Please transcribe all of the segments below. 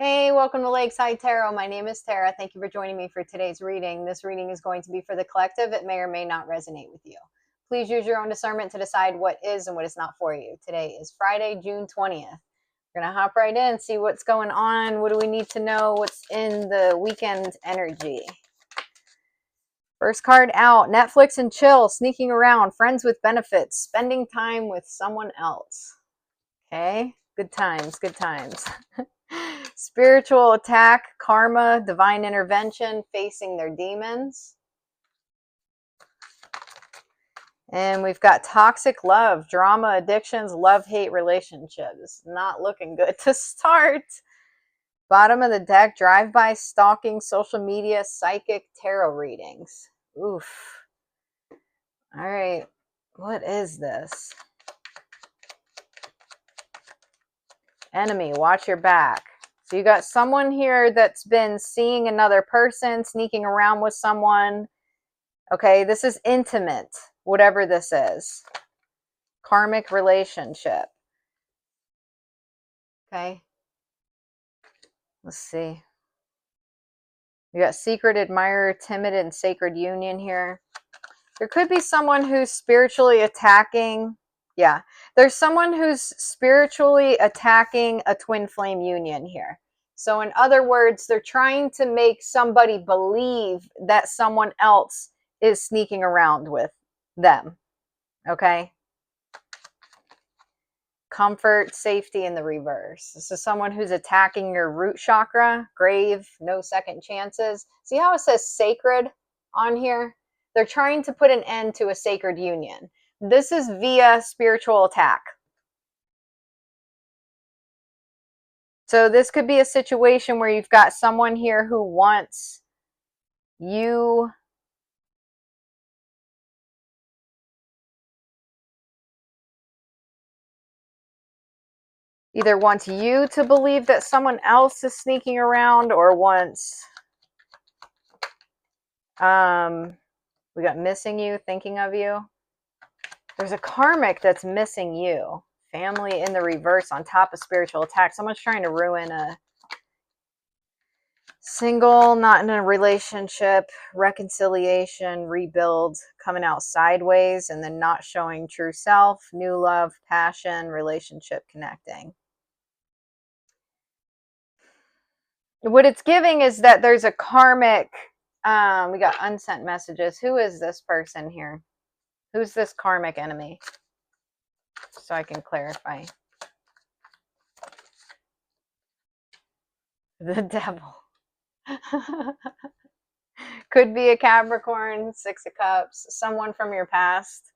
Hey, welcome to Lakeside Tarot. My name is Tara. Thank you for joining me for today's reading. This reading is going to be for the collective. It may or may not resonate with you. Please use your own discernment to decide what is and what is not for you. Today is Friday, June 20th. We're going to hop right in, see what's going on. What do we need to know? What's in the weekend energy? First card out, Netflix and chill, sneaking around, friends with benefits, spending time with someone else. Okay, good times, good times. Spiritual attack, karma, divine intervention, facing their demons. And we've got toxic love, drama, addictions, love-hate relationships. Not looking good to start. Bottom of the deck, drive-by stalking, social media, psychic, tarot readings. Oof. All right, what is this? Enemy, watch your back. So you got someone here that's been seeing another person, sneaking around with someone. Okay, this is intimate, whatever this is. Karmic relationship. Okay. Let's see. We got secret admirer, timid and sacred union here. There could be someone who's spiritually attacking. Yeah, there's someone who's spiritually attacking a twin flame union here. So in other words, they're trying to make somebody believe that someone else is sneaking around with them. Okay. Comfort, safety in the reverse. This is someone who's attacking your root chakra, grave, no second chances. See how it says sacred on here? They're trying to put an end to a sacred union. This is via spiritual attack. So this could be a situation where you've got someone here who wants you either wants you to believe that someone else is sneaking around, or wants we got missing you, thinking of you. There's a karmic that's missing you. Family in the reverse on top of spiritual attack. Someone's trying to ruin a single, not in a relationship, reconciliation, rebuild, coming out sideways, and then not showing true self, new love, passion, relationship connecting. What it's giving is that there's a karmic, we got unsent messages. Who is this person here? Who's this karmic enemy? So I can clarify. The devil. Could be a Capricorn, 6 of Cups, someone from your past,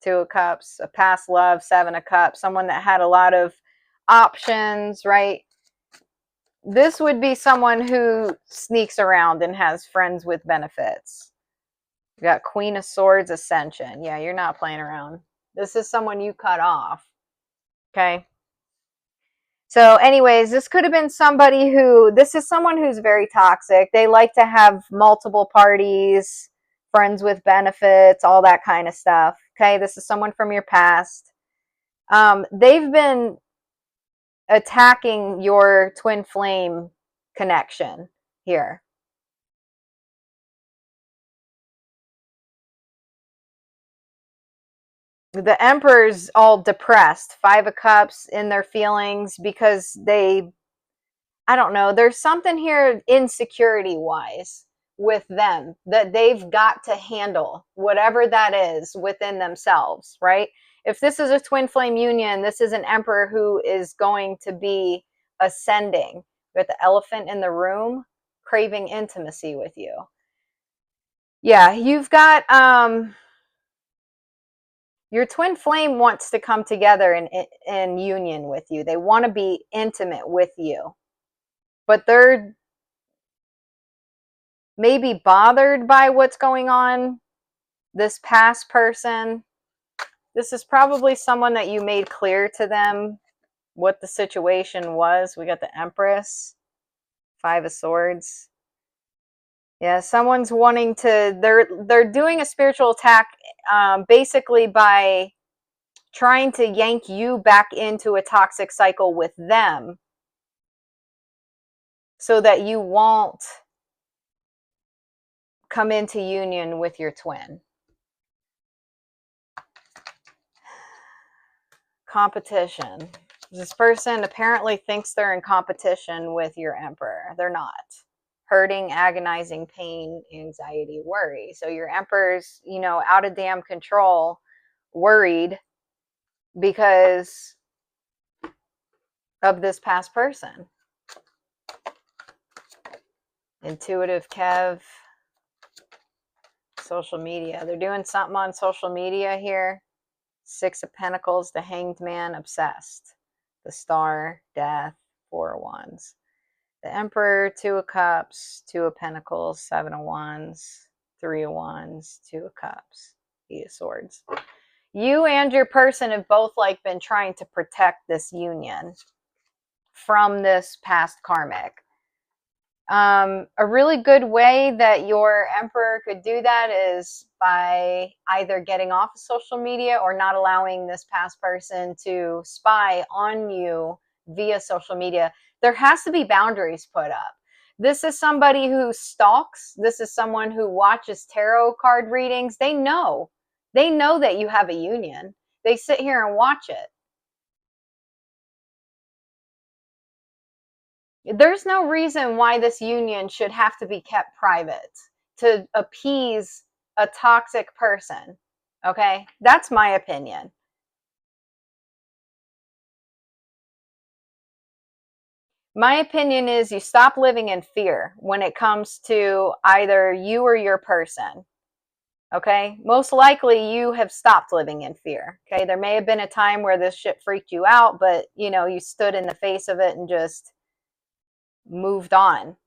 2 of Cups, a past love, 7 of Cups, someone that had a lot of options, right? This would be someone who sneaks around and has friends with benefits. You got Queen of Swords, Ascension. Yeah, you're not playing around. This is someone you cut off. Okay. So anyways, this could have been somebody who, this is someone who's very toxic. They like to have multiple parties, friends with benefits, all that kind of stuff. Okay, this is someone from your past. They've been attacking your twin flame connection here. The Emperor's all depressed, 5 of Cups, in their feelings because they, I don't know, there's something here insecurity wise with them that they've got to handle, whatever that is within themselves, right? If this is a twin flame union, this is an Emperor who is going to be ascending with the elephant in the room, craving intimacy with you. Yeah, you've got your twin flame wants to come together in union with you. They want to be intimate with you, but they're maybe bothered by what's going on. This past person, this is probably someone that you made clear to them what the situation was. We got the Empress, 5 of Swords. Yeah, someone's wanting to, they're doing a spiritual attack basically by trying to yank you back into a toxic cycle with them. so that you won't come into union with your twin. Competition. This person apparently thinks they're in competition with your emperor. They're not. Hurting, agonizing pain, anxiety, worry. So your emperor's, out of damn control, worried because of this past person. Intuitive Kev, social media. They're doing something on social media here. Six of Pentacles, the Hanged Man, obsessed. The Star, death, Four of Wands. The Emperor, Two of Cups, Two of Pentacles, Seven of Wands, Three of Wands, Two of Cups, Eight of Swords. You and your person have both been trying to protect this union from this past karmic. A really good way that your emperor could do that is by either getting off of social media or not allowing this past person to spy on you via social media. There has to be boundaries put up. This is somebody who stalks. This is someone who watches tarot card readings. They know that you have a union. They sit here and watch it. There's no reason why this union should have to be kept private to appease a toxic person. Okay? That's my opinion. My opinion is you stop living in fear when it comes to either you or your person. Okay? Most likely you have stopped living in fear. Okay? There may have been a time where this shit freaked you out, but you stood in the face of it and just moved on.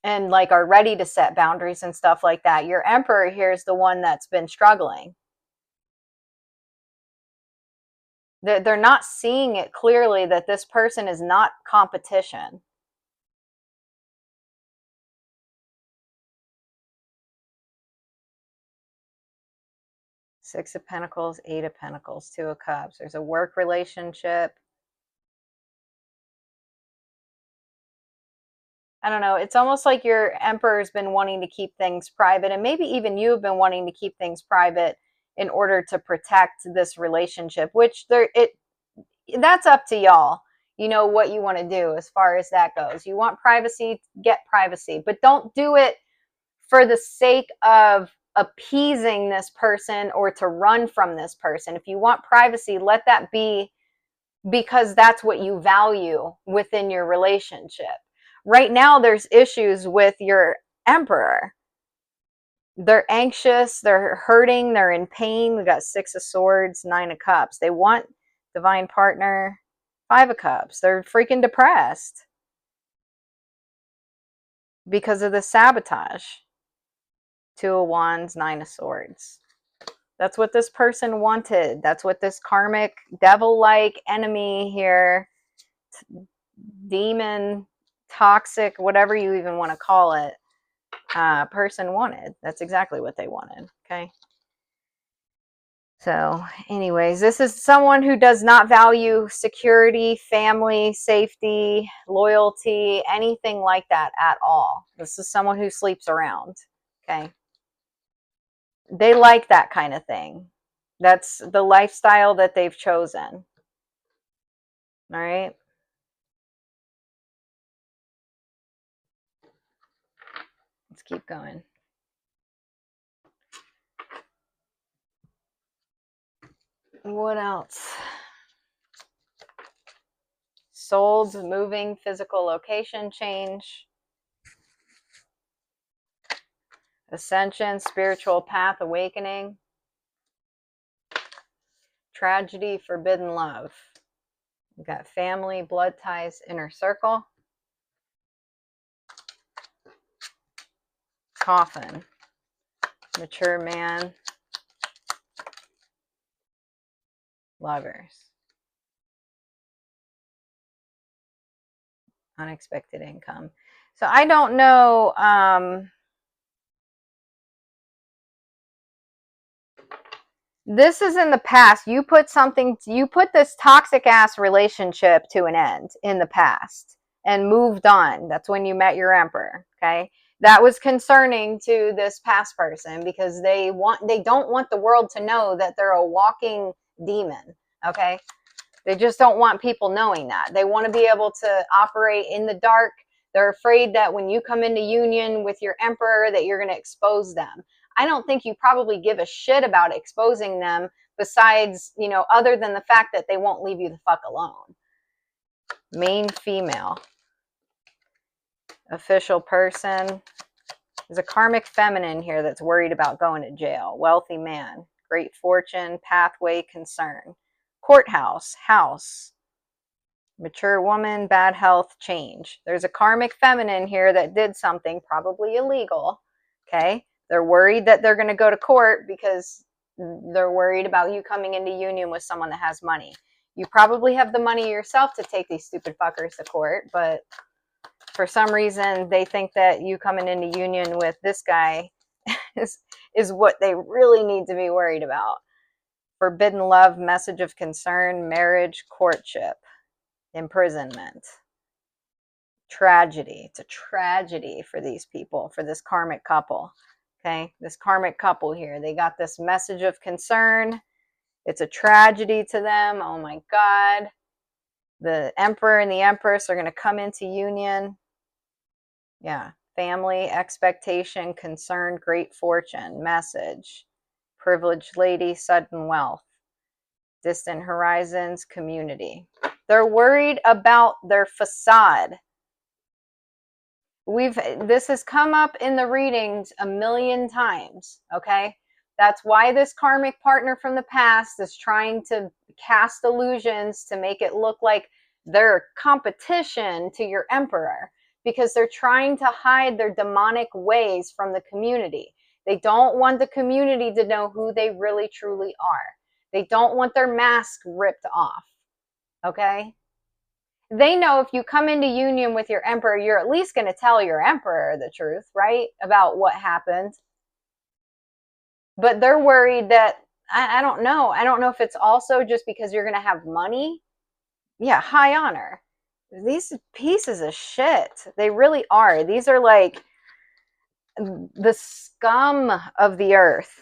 And are ready to set boundaries and stuff like that. Your emperor here is the one that's been struggling. They're not seeing it clearly that this person is not competition. Six of Pentacles, Eight of Pentacles, Two of Cups. There's a work relationship. I don't know. It's almost like your emperor's been wanting to keep things private, and maybe even you have been wanting to keep things private in order to protect this relationship, which that's up to y'all. What you want to do as far as that goes. You want privacy, get privacy, but don't do it for the sake of appeasing this person or to run from this person. If you want privacy, let that be because that's what you value within your relationship. Right now, there's issues with your emperor. They're anxious, they're hurting, they're in pain. We got Six of Swords, Nine of Cups. They want divine partner, Five of Cups. They're freaking depressed because of the sabotage. Two of Wands, Nine of Swords. That's what this person wanted. That's what this karmic devil-like enemy here, demon, toxic, whatever you even want to call it, person wanted. That's exactly what they wanted. Okay. So anyways, this is someone who does not value security, family, safety, loyalty, anything like that at all. This is someone who sleeps around. Okay. They like that kind of thing. That's the lifestyle that they've chosen. All right. Let's keep going. What else? Sold, moving, physical location change. Ascension, spiritual path, awakening. Tragedy, forbidden love. We've got family, blood ties, inner circle. Coffin, mature man, lovers. Unexpected income. So I don't know. This is in the past. You put this toxic ass relationship to an end in the past and moved on. That's when you met your emperor. Okay. That was concerning to this past person because they don't want the world to know that they're a walking demon. Okay. They just don't want people knowing that. They want to be able to operate in the dark. They're afraid that when you come into union with your emperor that you're going to expose them. I don't think you probably give a shit about exposing them besides, other than the fact that they won't leave you the fuck alone. Main female. Official person. There's a karmic feminine here that's worried about going to jail. Wealthy man. Great fortune. Pathway concern. Courthouse. House. Mature woman, bad health, change. There's a karmic feminine here that did something probably illegal. Okay. They're worried that they're going to go to court because they're worried about you coming into union with someone that has money. You probably have the money yourself to take these stupid fuckers to court, but for some reason they think that you coming into union with this guy is what they really need to be worried about. Forbidden love, message of concern, marriage, courtship. Imprisonment. Tragedy. It's a tragedy for these people, for this karmic couple. Okay, this karmic couple here, they got this message of concern. It's a tragedy to them. Oh my God. The emperor and the empress are going to come into union. Yeah. Family, expectation, concern, great fortune, message, privileged lady, sudden wealth, distant horizons, community. They're worried about their facade. This has come up in the readings a million times. Okay. That's why this karmic partner from the past is trying to cast illusions to make it look like they're competition to your emperor, because they're trying to hide their demonic ways from the community. They don't want the community to know who they really truly are. They don't want their mask ripped off. Okay. They know if you come into union with your emperor, you're at least going to tell your emperor the truth, right? About what happened. But they're worried that, I don't know. I don't know if it's also just because you're going to have money. Yeah, high honor. These pieces of shit, they really are. These are like the scum of the earth.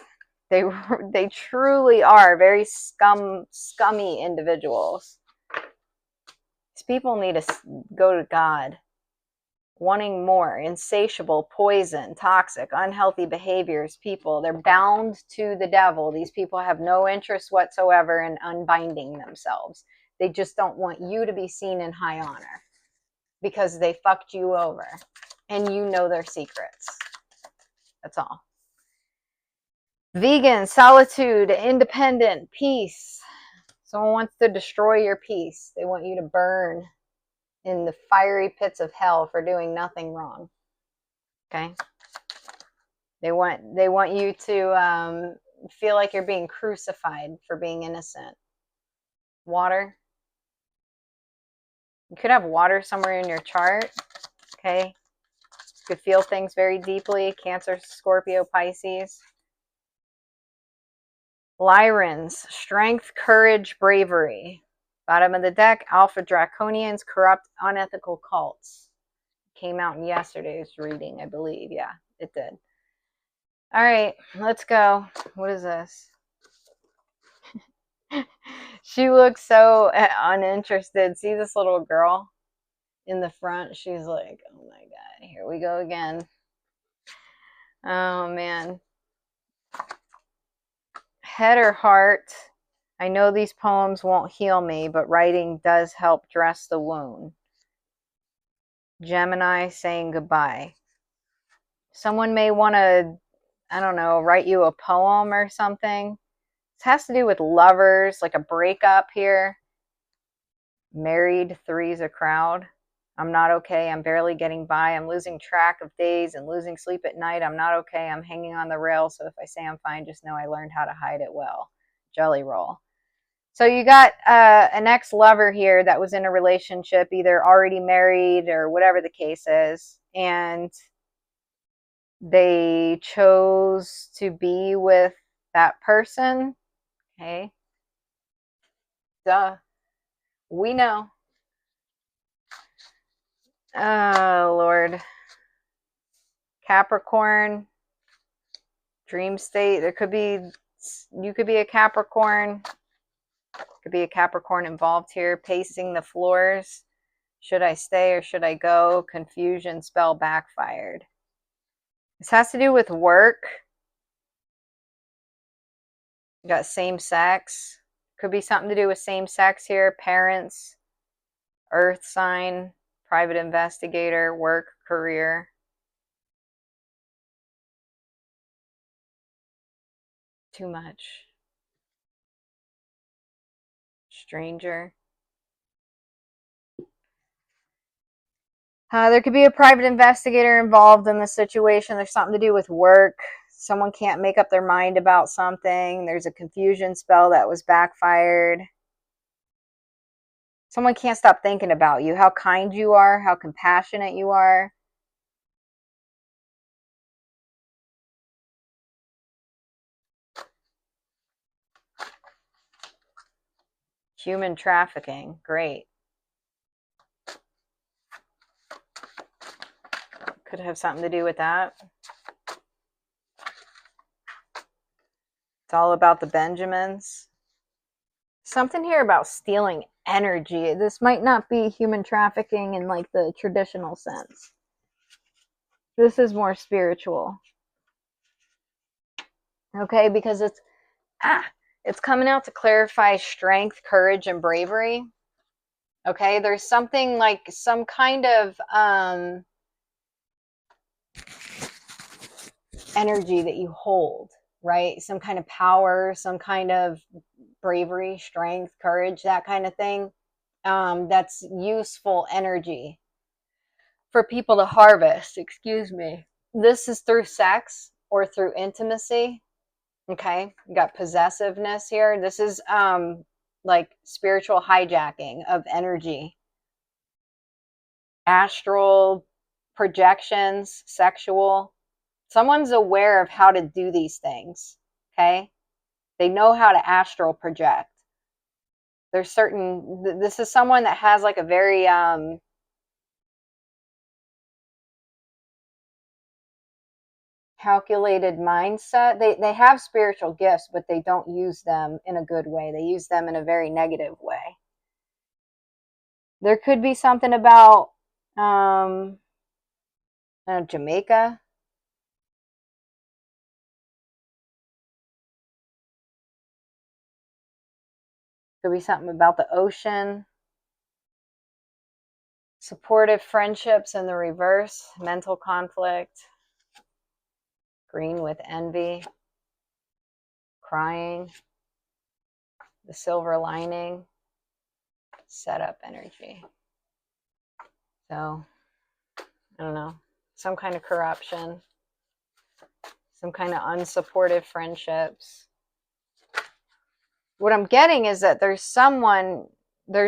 They truly are very scummy individuals. These people need to go to God. Wanting more, insatiable, poison, toxic, unhealthy behaviors, people. They're bound to the devil. These people have no interest whatsoever in unbinding themselves. They just don't want you to be seen in high honor because they fucked you over and you know their secrets. That's all. Vegan, solitude, independent, peace. Someone wants to destroy your peace. They want you to burn in the fiery pits of hell for doing nothing wrong. Okay. They want you to feel like you're being crucified for being innocent. Water. You could have water somewhere in your chart. Okay. You could feel things very deeply. Cancer, Scorpio, Pisces. Lyrans. Strength, courage, bravery. Bottom of the deck. Alpha Draconians, corrupt, unethical cults. Came out in yesterday's reading, I believe. Yeah, it did. All right, let's go. What is this? She looks so uninterested. See this little girl in the front? She's like, oh my God, here we go again. Oh man. Head or heart? I know these poems won't heal me, but writing does help dress the wound. Gemini saying goodbye. Someone may want to, I don't know, write you a poem or something. This has to do with lovers, like a breakup here. Married, three's a crowd. I'm not okay. I'm barely getting by. I'm losing track of days and losing sleep at night. I'm not okay. I'm hanging on the rail. So if I say I'm fine, just know I learned how to hide it well. Jelly roll. So you got an ex-lover here that was in a relationship, either already married or whatever the case is. And they chose to be with that person. Okay. Duh. We know. Oh, Lord. Capricorn, dream state. There could be, you could be a Capricorn. Could be a Capricorn involved here. Pacing the floors. Should I stay or should I go? Confusion, spell backfired. This has to do with work. You got same sex. Could be something to do with same sex here. Parents, earth sign, private investigator, work, career. Too much. Stranger. There could be a private investigator involved in the situation. There's something to do with work. Someone can't make up their mind about something. There's a confusion spell that was backfired. Someone can't stop thinking about you, how kind you are, how compassionate you are. Human trafficking. Great. Could have something to do with that. It's all about the Benjamins. Something here about stealing energy. This might not be human trafficking in like the traditional sense. This is more spiritual. Okay, because it's coming out to clarify strength, courage, and bravery. Okay, there's something like some kind of energy that you hold, right? Some kind of power, some kind of bravery, strength, courage, that kind of thing. That's useful energy for people to harvest. Excuse me. This is through sex or through intimacy. Okay, you got possessiveness here. This is like spiritual hijacking of energy, astral projections, sexual. Someone's aware of how to do these things. Okay, they know how to astral project. There's certain, this is someone that has like a very calculated mindset. They have spiritual gifts, but they don't use them in a good way. They use them in a very negative way. There could be something about Jamaica. Could be something about the ocean. Supportive friendships in the reverse. Mental conflict. Green with envy. Crying. The silver lining. Setup energy. So, I don't know. Some kind of corruption. Some kind of unsupportive friendships. What I'm getting is that there's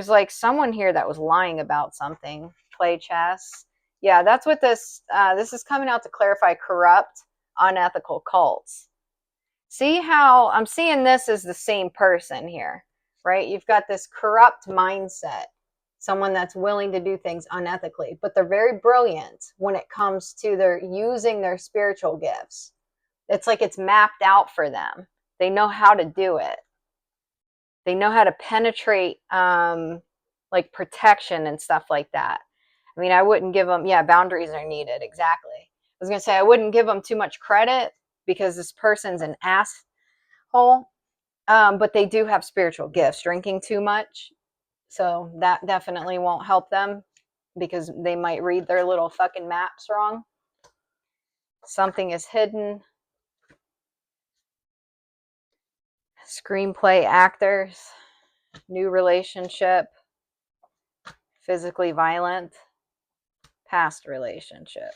like someone here that was lying about something. Play chess. Yeah, that's what this is coming out to clarify corrupt, unethical cults. See how I'm seeing this as the same person here, right? You've got this corrupt mindset, someone that's willing to do things unethically, but they're very brilliant when it comes to their using their spiritual gifts. It's like it's mapped out for them. They know how to do it. They know how to penetrate like protection and stuff like that. I mean, I wouldn't give them, yeah, boundaries are needed. Exactly. I was going to say, I wouldn't give them too much credit because this person's an asshole. But they do have spiritual gifts. Drinking too much. So that definitely won't help them because they might read their little fucking maps wrong. Something is hidden. Screenplay actors. New relationship. Physically violent. Past relationship.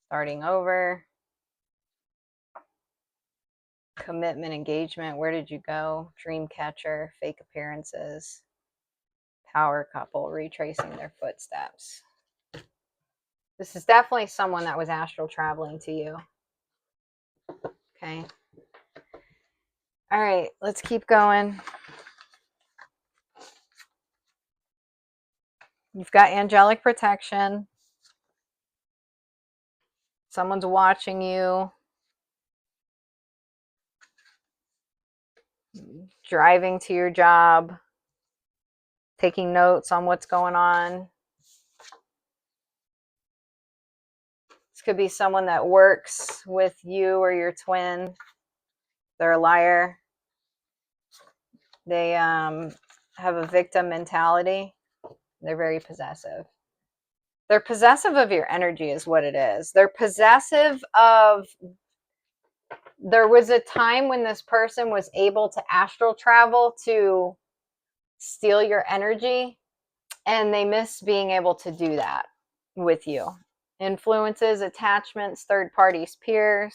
Starting over. Commitment, engagement. Where did you go? Dream catcher. Fake appearances. Power couple. Retracing their footsteps. This is definitely someone that was astral traveling to you. Okay. All right, let's keep going. You've got angelic protection. Someone's watching you. Driving to your job. Taking notes on what's going on. This could be someone that works with you or your twin. They're a liar. They have a victim mentality. They're very possessive. They're possessive of your energy is what it is. They're possessive of... There was a time when this person was able to astral travel to steal your energy, and they miss being able to do that with you. Influences, attachments, third parties, peers,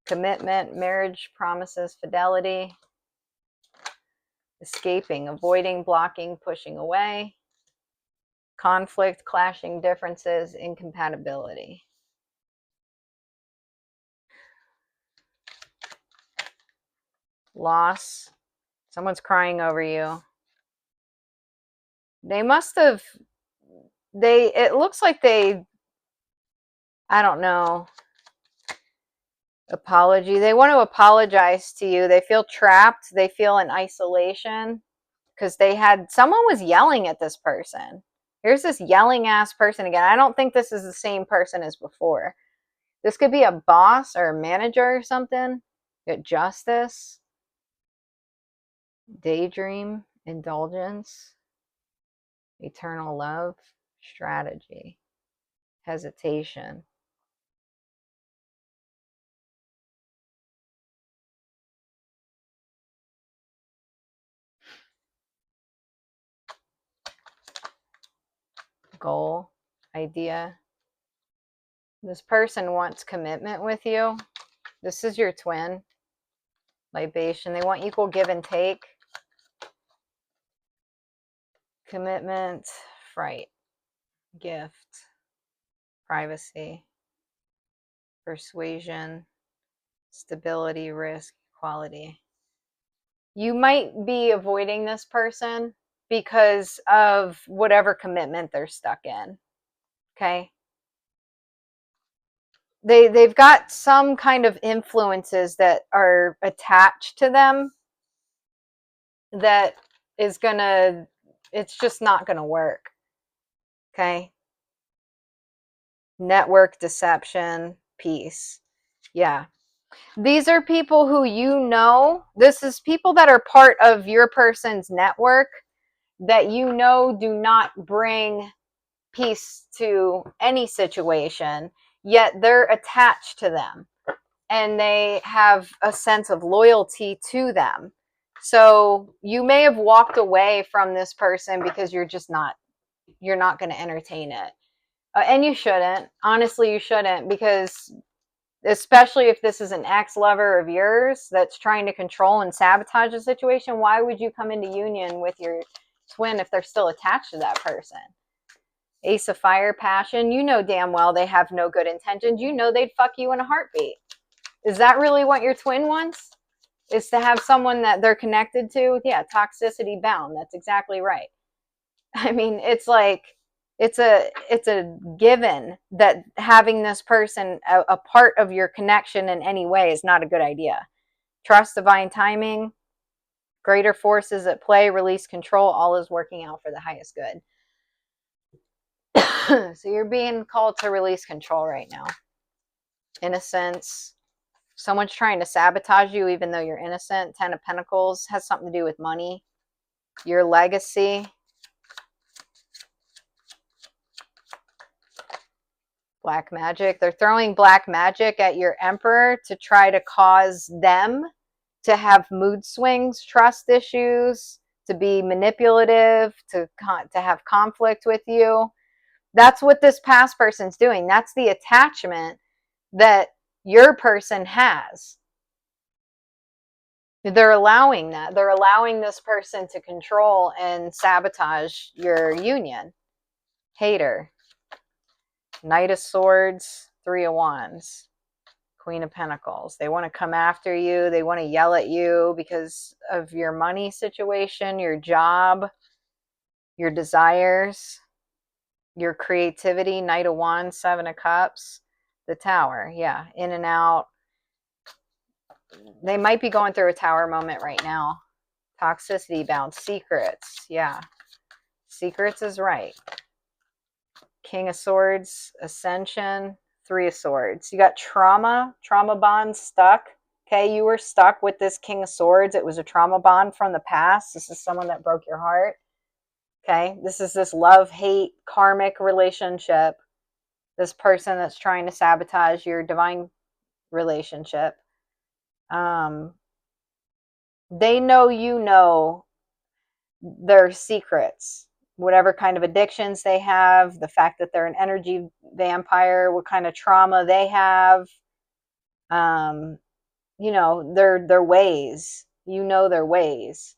commitment, marriage, promises, fidelity, escaping, avoiding, blocking, pushing away, conflict, clashing differences, incompatibility. Loss. Someone's crying over you. They must have... It looks like they... I don't know. Apology. They want to apologize to you. They feel trapped. They feel in isolation because someone was yelling at this person. Here's this yelling ass person again. I don't think this is the same person as before. This could be a boss or a manager or something. Get justice. Daydream. Indulgence. Eternal love. Strategy. Hesitation. Goal. Idea. This person wants commitment with you. This is your twin. Libation. They want equal give and take. Commitment. Fright. Gift. Privacy. Persuasion. Stability. Risk. Equality. You might be avoiding this person because of whatever commitment they're stuck in. Okay? They've got some kind of influences that are attached to them that is gonna... It's just not gonna work. Okay? Network, deception, peace. Yeah. These are people who this is people that are part of your person's network that do not bring peace to any situation, yet they're attached to them and they have a sense of loyalty to them. So you may have walked away from this person because you're not going to entertain it. And you shouldn't. Honestly, you shouldn't, because especially if this is an ex-lover of yours that's trying to control and sabotage the situation, why would you come into union with your twin if they're still attached to that person? Ace of Fire, passion. You know damn well they have no good intentions. You know they'd fuck you in a heartbeat. Is that really what your twin wants? Is to have someone that they're connected to? Yeah, toxicity bound. That's exactly right. I mean, it's like... It's a given that having this person a part of your connection in any way is not a good idea. Trust divine timing, greater forces at play, release control, all is working out for the highest good. So you're being called to release control right now. Innocence. Someone's trying to sabotage you even though you're innocent. 10 of Pentacles has something to do with money. Your legacy. Black magic. They're throwing black magic at your emperor to try to cause them to have mood swings, trust issues, to be manipulative, to have conflict with you. That's what this past person's doing. That's the attachment that your person has. They're allowing that. They're allowing this person to control and sabotage your union. Hater. Knight of Swords, 3 of Wands. Queen of Pentacles. They want to come after you. They want to yell at you because of your money situation, your job, your desires, your creativity. Knight of Wands, Seven of Cups, the Tower. Yeah, in and out. They might be going through a Tower moment right now. Toxicity bound. Secrets. Yeah. Secrets is right. King of Swords, Ascension, Three of Swords. You got trauma bond stuck. Okay, you were stuck with this King of Swords. It was a trauma bond from the past. This is someone that broke your heart. Okay, this is this love-hate karmic relationship. This person that's trying to sabotage your divine relationship. They know you know their secrets, whatever kind of addictions they have, the fact that they're an energy vampire, what kind of trauma they have, you know, their ways. You know their ways.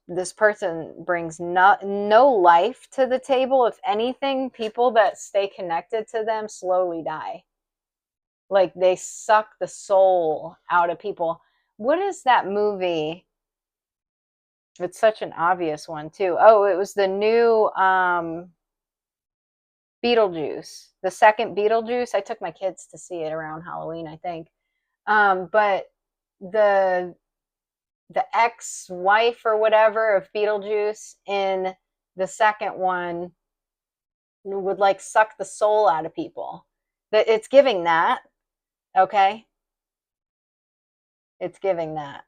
This person brings no life to the table. If anything, people that stay connected to them slowly die. Like they suck the soul out of people. What is that movie? It's such an obvious one too. Oh, it was the new Beetlejuice, the second Beetlejuice. I took my kids to see it around Halloween, I think. But the ex-wife or whatever of Beetlejuice in the second one would like suck the soul out of people. That it's giving that, okay? It's giving that.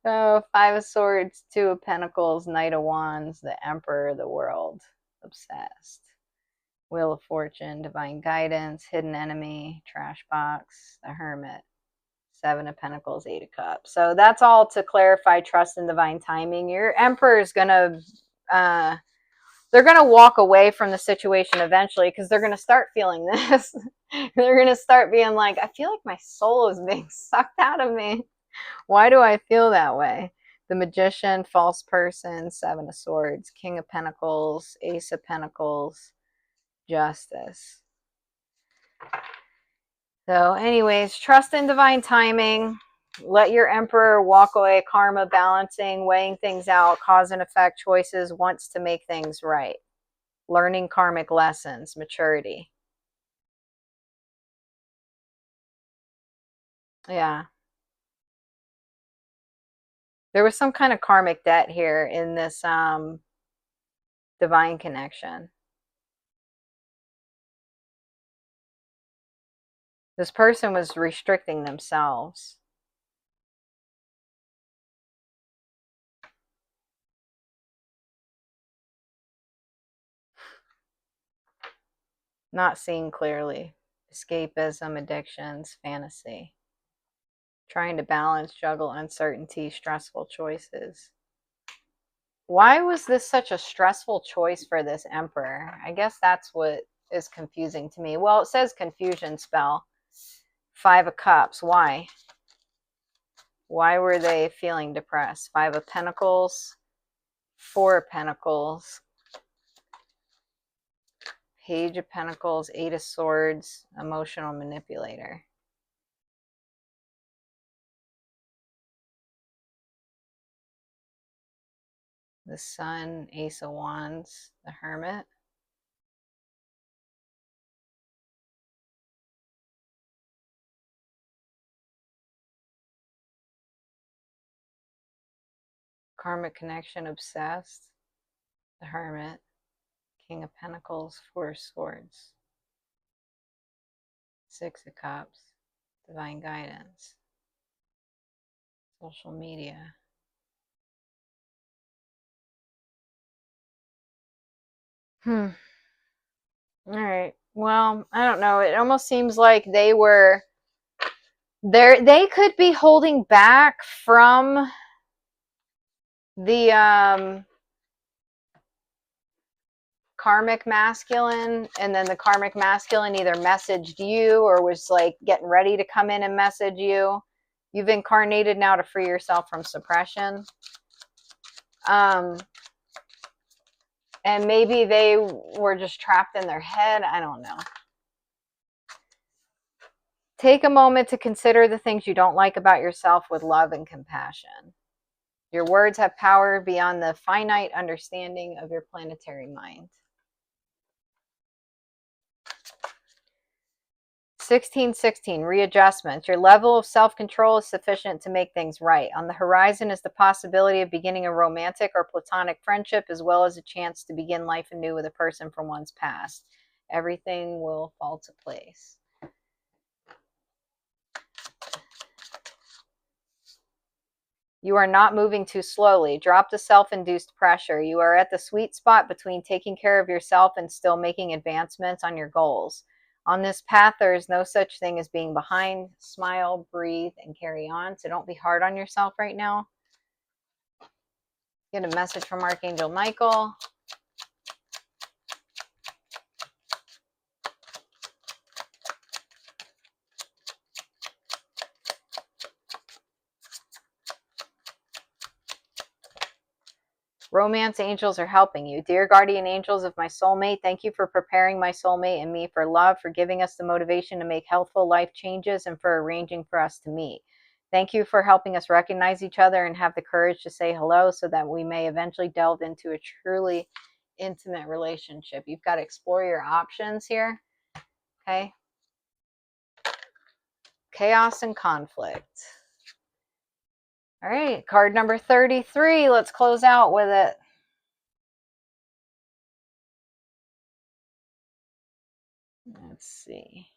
Oh, Five of Swords, Two of Pentacles, Knight of Wands, the Emperor of the World, obsessed. Wheel of Fortune, Divine Guidance, Hidden Enemy, Trash Box, the Hermit, Seven of Pentacles, Eight of Cups. So that's all to clarify trust and divine timing. Your Emperor is going to, they're going to walk away from the situation eventually because they're going to start feeling this. They're going to start being like, I feel like my soul is being sucked out of me. Why do I feel that way? The Magician, False Person, Seven of Swords, King of Pentacles, Ace of Pentacles, Justice. So anyways, trust in divine timing. Let your Emperor walk away. Karma, balancing, weighing things out, cause and effect choices, wants to make things right. Learning karmic lessons, maturity. Yeah. There was some kind of karmic debt here in this divine connection. This person was restricting themselves. Not seeing clearly. Escapism, addictions, fantasy. Trying to balance, juggle uncertainty, stressful choices. Why was this such a stressful choice for this Emperor? I guess that's what is confusing to me. Well, it says confusion spell. Five of Cups. Why? Why were they feeling depressed? Five of Pentacles. Four of Pentacles. Page of Pentacles. Eight of Swords. Emotional manipulator. The Sun. Ace of Wands. The Hermit. Karmic connection, obsessed. The Hermit. King of Pentacles, Four of Swords. Six of Cups. Divine guidance. Social media. All right. Well, I don't know. It almost seems like they were there. They could be holding back from the karmic masculine, and then the karmic masculine either messaged you or was like getting ready to come in and message you. You've incarnated now to free yourself from suppression. And maybe they were just trapped in their head. I don't know. Take a moment to consider the things you don't like about yourself with love and compassion. Your words have power beyond the finite understanding of your planetary mind. 1616, readjustment. Your level of self-control is sufficient to make things right. On the horizon is the possibility of beginning a romantic or platonic friendship, as well as a chance to begin life anew with a person from one's past. Everything will fall to place. You are not moving too slowly. Drop the self-induced pressure. You are at the sweet spot between taking care of yourself and still making advancements on your goals. On this path, there is no such thing as being behind. Smile, breathe, and carry on. So don't be hard on yourself right now. Get a message from Archangel Michael. Romance angels are helping you. Dear guardian angels of my soulmate, thank you for preparing my soulmate and me for love, for giving us the motivation to make healthful life changes, and for arranging for us to meet. Thank you for helping us recognize each other and have the courage to say hello so that we may eventually delve into a truly intimate relationship. You've got to explore your options here. Okay. Chaos and conflict. All right. Card number 33. Let's close out with it. Let's see.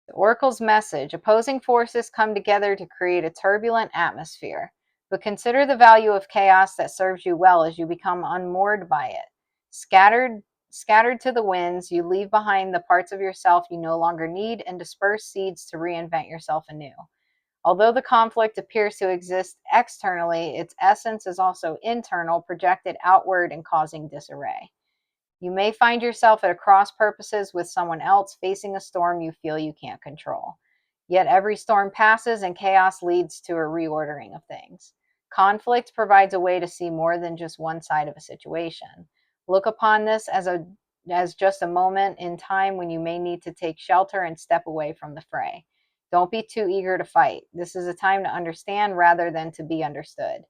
The Oracle's message: opposing forces come together to create a turbulent atmosphere. But consider the value of chaos that serves you well as you become unmoored by it. Scattered to the winds, you leave behind the parts of yourself you no longer need and disperse seeds to reinvent yourself anew. Although the conflict appears to exist externally, its essence is also internal, projected outward and causing disarray. You may find yourself at a cross purposes with someone else, facing a storm you feel you can't control. Yet every storm passes and chaos leads to a reordering of things. Conflict provides a way to see more than just one side of a situation. Look upon this as just a moment in time when you may need to take shelter and step away from the fray. Don't be too eager to fight. This is a time to understand rather than to be understood.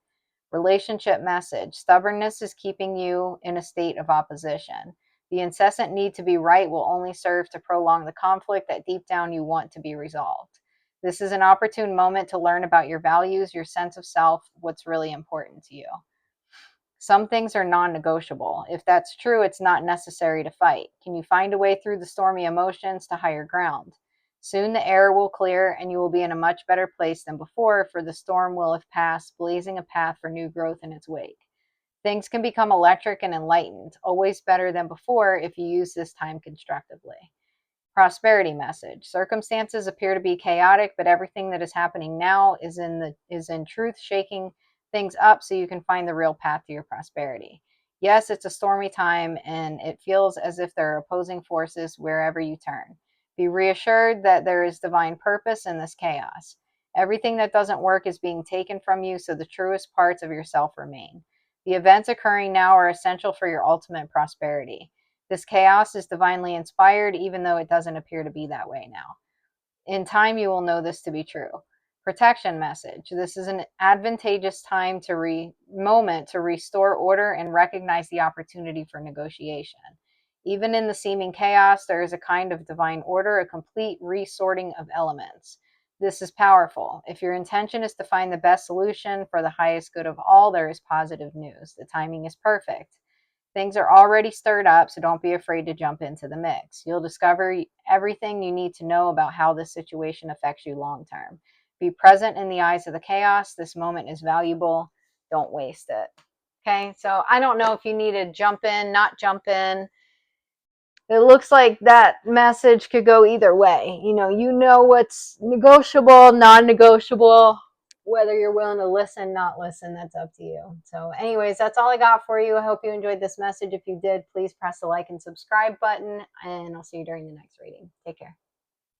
Relationship message: stubbornness is keeping you in a state of opposition. The incessant need to be right will only serve to prolong the conflict that deep down you want to be resolved. This is an opportune moment to learn about your values, your sense of self, what's really important to you. Some things are non-negotiable. If that's true, it's not necessary to fight. Can you find a way through the stormy emotions to higher ground? Soon the air will clear and you will be in a much better place than before, for the storm will have passed, blazing a path for new growth in its wake. Things can become electric and enlightened, always better than before if you use this time constructively. Prosperity message: circumstances appear to be chaotic, but everything that is happening now is in truth shaking things up so you can find the real path to your prosperity. Yes, it's a stormy time and it feels as if there are opposing forces wherever you turn. Be reassured that there is divine purpose in this chaos. Everything that doesn't work is being taken from you, so the truest parts of yourself remain. The events occurring now are essential for your ultimate prosperity. This chaos is divinely inspired, even though it doesn't appear to be that way now. In time, you will know this to be true. Protection message: this is an advantageous moment to restore order and recognize the opportunity for negotiation. Even in the seeming chaos, there is a kind of divine order, a complete resorting of elements. This is powerful. If your intention is to find the best solution for the highest good of all, there is positive news. The timing is perfect. Things are already stirred up, so don't be afraid to jump into the mix. You'll discover everything you need to know about how this situation affects you long term. Be present in the eyes of the chaos. This moment is valuable. Don't waste it. Okay, so I don't know if you need to jump in, not jump in. It looks like that message could go either way. You know what's negotiable, non-negotiable, whether you're willing to listen, not listen, that's up to you. So anyways, that's all I got for you. I hope you enjoyed this message. If you did, please press the like and subscribe button, and I'll see you during the next reading. Take care.